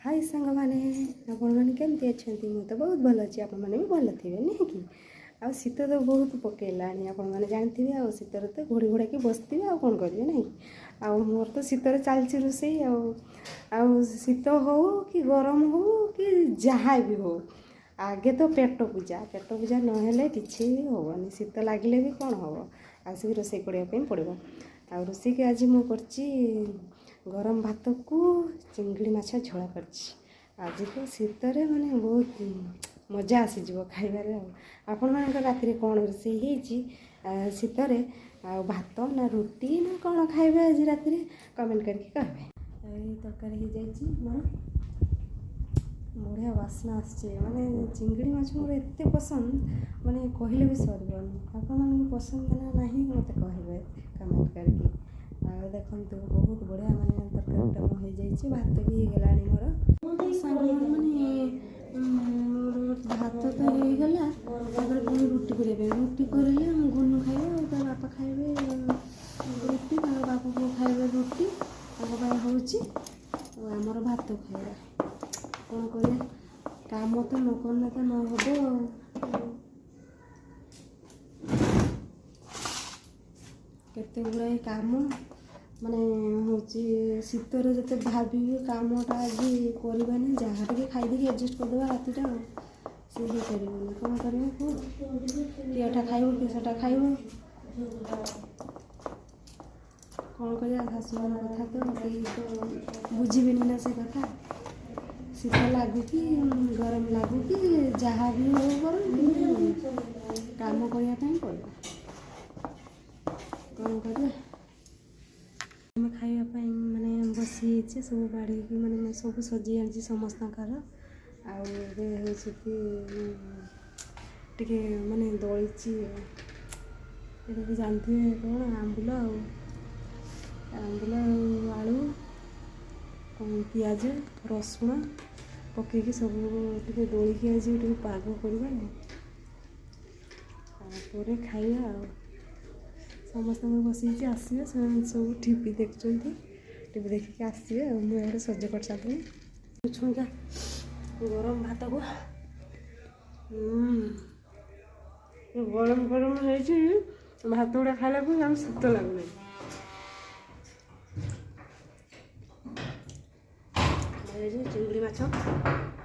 हाय सांग मैंने आपण मैंने केमती अच्छा मुझे तो बहुत भल अच्छी आपण मैंने भी भल थे नहीं कि आ शीत तो बहुत पकड़ा आपण मैंने जानते आ शीत तो घोड़ी घोड़ा की बसते आ कौन करेंगे नहीं आ मोर तो शीतर चलती रोसे शीत हो कि गरम हो कि जहाँ भी हो आगे तो पेट पूजा नहेले किसी भी हेनी शीत लगे भी कौन हम आसिक रोसे करने पड़ो आ रोसे के आज मुझे गरम भात को चिंगड़ी माछ झोला कर आज तो शीतर माने बहुत मजा आसीज खाइबार आपण मान राति कौन रोसे शीतर भात ना रुटी ना कौन खाइबे आज राति कमेंट करके कहे तरकारी हो जाइए मोर बढ़िया बास्ना आसचे माने चिंगड़ी माछ मोर एत पसंद माने कहले भी सरबनी आपण मान पसंद ना नहीं मत कहे कमेंट करके देखो बहुत बढ़िया माने तरकारीटा हो जाइए भात भी होगला मोर सांग मैंने भात तो होगला पुणी रुटी करेंगे रुटी करें गुनु खाइबे और बापा खाइबे रुटी बापा को खाइबे रुटी होमर भात खाइबा कौन कर काम तो न करना तो न हम केते गुड़ाए काम माने हूँ शीतर जो भावी कमटा आज करवानी जहाँ टे खाईदे एडजस्ट करदे रातिटा सी कर कौन करटा खाइब कि सेटा खाइब कौन कर शाशु मान कथा तो कहीं तो बुझीबेनि ना से कथा शीत लगू कि गरम लगू कि जहाँ भी हो गरम काम करने पड़ो कौन कर खाइबा माने बसी सब बाड़ी माने सब सजी आनी समस्तर टे माने दड़ी ये जानते कौन आंबुल आलू पियाज रसुण पकईकि सब टे दलिकी आज पाग करवा खाइबा समस्त बस आसवे सब टीवी देखते टीवी देखिए आसवे मुझे सज कर सारी छुईका गरम भात को गरम गरम भात गुड़ा खाला को शीत लगुना चिंगड़ी माछ